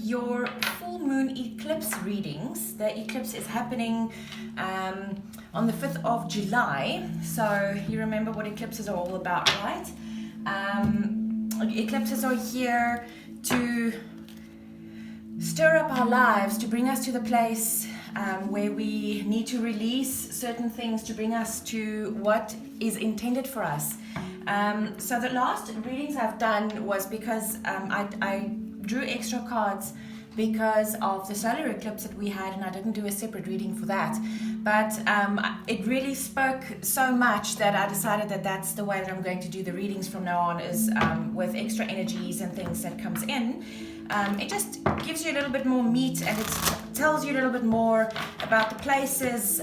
your full moon eclipse readings. The eclipse is happening on the 5th of July. So you remember what eclipses are all about, right? Eclipses are here to stir up our lives, to bring us to the place where we need to release certain things to bring us to what is intended for us. So the last readings I've done was because I drew extra cards because of the solar eclipse that we had, and I didn't do a separate reading for that. But it really spoke so much that I decided that that's the way that I'm going to do the readings from now on, is with extra energies and things that comes in. It just gives you a little bit more meat, and it tells you a little bit more about the places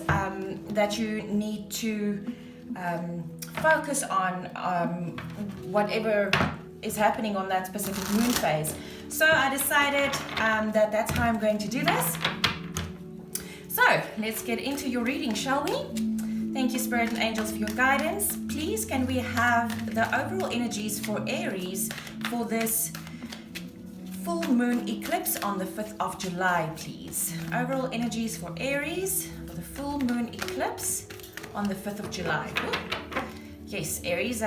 that you need to focus on, whatever is happening on that specific moon phase. So I decided that that's how I'm going to do this. So let's get into your reading, shall we? Thank you, Spirit and Angels, for your guidance. Please, can we have the overall energies for Aries for this full moon eclipse on the 5th of July, please? Overall energies for Aries for the full moon eclipse on the 5th of July. Ooh. Yes, Aries,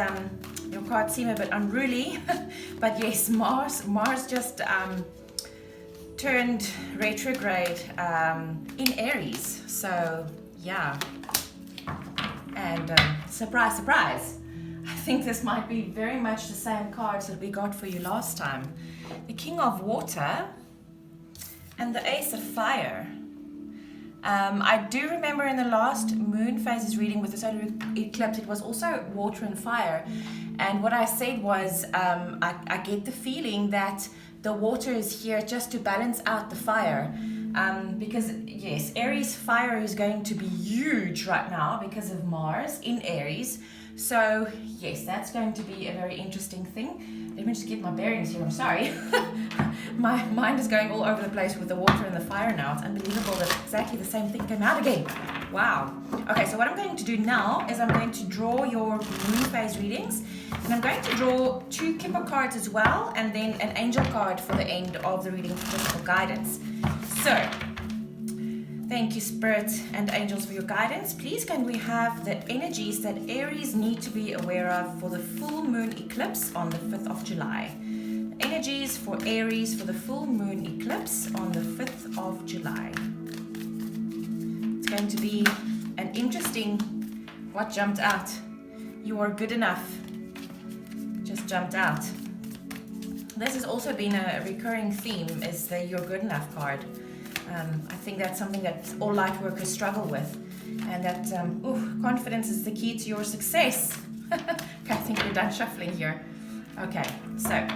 your cards seem a bit unruly, but yes, Mars just turned retrograde in Aries. So yeah, and surprise, surprise, I think this might be very much the same cards that we got for you last time. The King of Water and the Ace of Fire. I do remember in the last moon phases reading with the solar eclipse, it was also water and fire. And what I said was, I get the feeling that the water is here just to balance out the fire. Because yes, Aries fire is going to be huge right now because of Mars in Aries. So yes, that's going to be a very interesting thing. Let me just get my bearings here, I'm sorry. My mind is going all over the place with the water and the fire now. It's unbelievable that exactly the same thing came out again. Wow. Okay, so what I'm going to do now is I'm going to draw your moon phase readings. And I'm going to draw 2 Kipper cards as well, and then an angel card for the end of the reading for physical guidance. So, thank you, Spirit and Angels, for your guidance. Please, can we have the energies that Aries need to be aware of for the full moon eclipse on the 5th of July? Energies for Aries for the full moon eclipse on the 5th of July. It's going to be an interesting, what jumped out? You are good enough. Just jumped out. This has also been a recurring theme, is the You're Good Enough card. I think that's something that all light workers struggle with, and that confidence is the key to your success. Okay, I think we're done shuffling here. Okay, so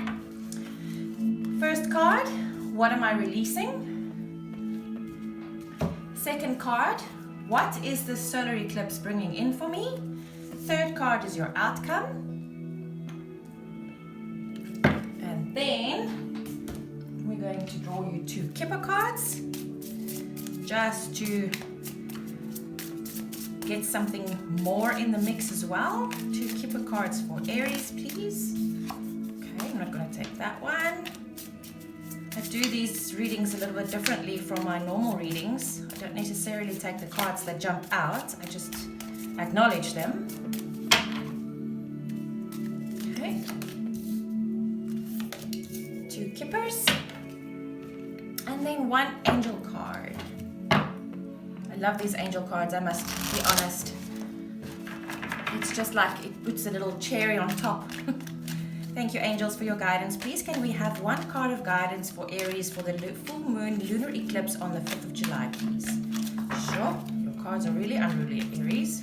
first card, what am I releasing? Second card, what is the solar eclipse bringing in for me? Third card is your outcome. And then we're going to draw you 2 Kipper cards, just to get something more in the mix as well. 2 Kipper cards for Aries, please. Okay, I'm not going to take that one. I do these readings a little bit differently from my normal readings. I don't necessarily take the cards that jump out, I just acknowledge them. Okay. 2 Kippers. And then 1 angel card. I love these angel cards, I must be honest. It's just like it puts a little cherry on top. Thank you, angels, for your guidance. Please, can we have 1 card of guidance for Aries for the full moon lunar eclipse on the 5th of July, please? Sure, your cards are really unruly, Aries.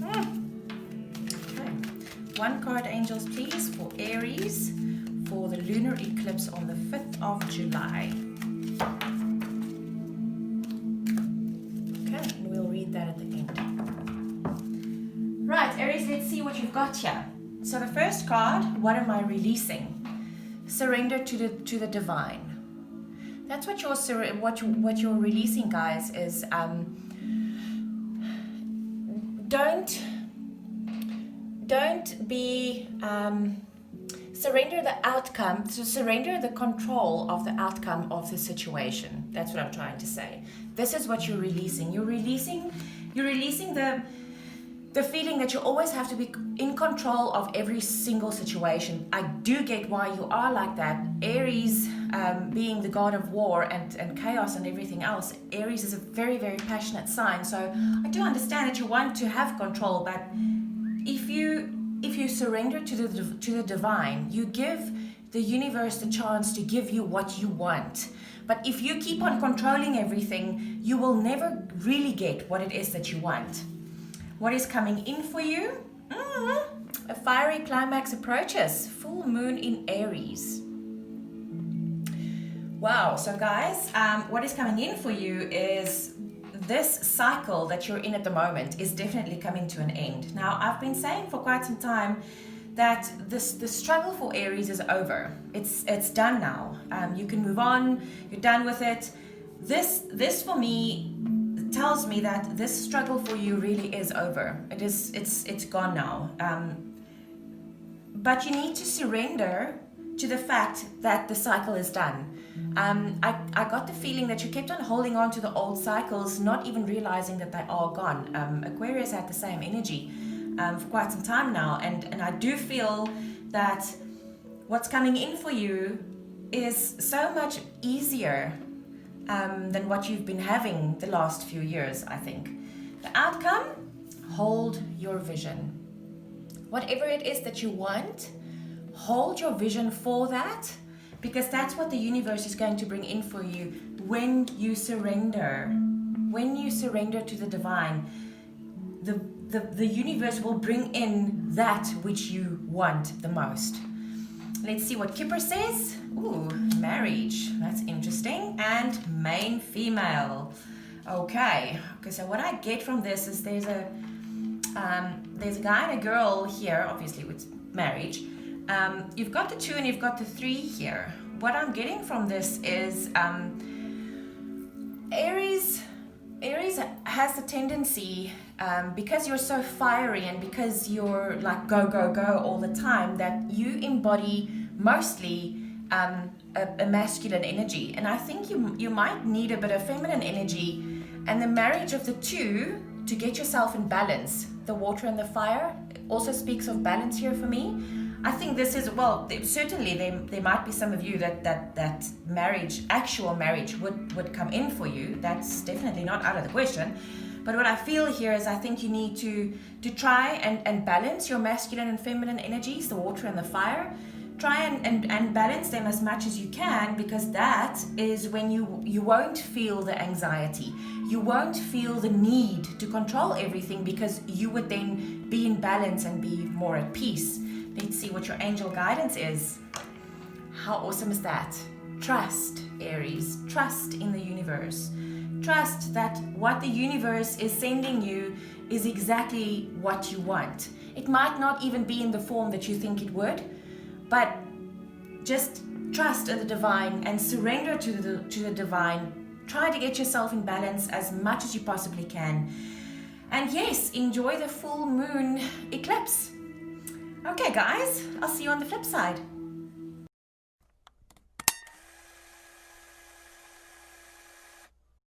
Okay, 1 card, angels, please, for Aries for the lunar eclipse on the 5th of July. Okay, and we'll read that at the end. Right, Aries, let's see what you've got here. So the first card, what am I releasing? Surrender to the divine. That's what you're releasing, guys, is don't be surrender the outcome, to surrender the control of the outcome of the situation. That's what I'm trying to say. This is what you're releasing. You're releasing the feeling that you always have to be in control of every single situation. I do get why you are like that. Aries, being the god of war and chaos and everything else, Aries is a very, very passionate sign. So I do understand that you want to have control, but if you surrender to the divine, you give the universe the chance to give you what you want. But if you keep on controlling everything, you will never really get what it is that you want. What is coming in for you? A fiery climax approaches. Full moon in Aries. Wow, so guys, what is coming in for you is this cycle that you're in at the moment is definitely coming to an end. Now, I've been saying for quite some time that the struggle for Aries is over. It's done now. You can move on. You're done with it. This for me tells me that this struggle for you really is over. It's gone now. But you need to surrender to the fact that the cycle is done. I got the feeling that you kept on holding on to the old cycles, not even realizing that they are gone. Aquarius had the same energy for quite some time now, and I do feel that what's coming in for you is so much easier than what you've been having the last few years, I think. The outcome, hold your vision. Whatever it is that you want, hold your vision for that, because that's what the universe is going to bring in for you when you surrender. When you surrender to the divine, the universe will bring in that which you want the most. Let's see what Kipper says. Ooh, marriage. That's interesting. And main female. Okay, so what I get from this is there's a guy and a girl here, obviously with marriage. You've got the 2 and you've got the 3 here. What I'm getting from this is Aries has the tendency, because you're so fiery and because you're like go, go, go all the time, that you embody mostly a masculine energy. And I think you might need a bit of feminine energy, and the marriage of the 2 to get yourself in balance. The water and the fire also speaks of balance here for me. I think this is, well, certainly there might be some of you that marriage, actual marriage would come in for you. That's definitely not out of the question. But what I feel here is I think you need to try and balance your masculine and feminine energies, the water and the fire. Try and balance them as much as you can, because that is when you won't feel the anxiety. You won't feel the need to control everything, because you would then be in balance and be more at peace. Let's see what your angel guidance is. How awesome is that? Trust, Aries. Trust in the universe. Trust that what the universe is sending you is exactly what you want. It might not even be in the form that you think it would, but just trust in the divine and surrender to the divine. Try to get yourself in balance as much as you possibly can. And yes, enjoy the full moon eclipse. Okay guys, I'll see you on the flip side.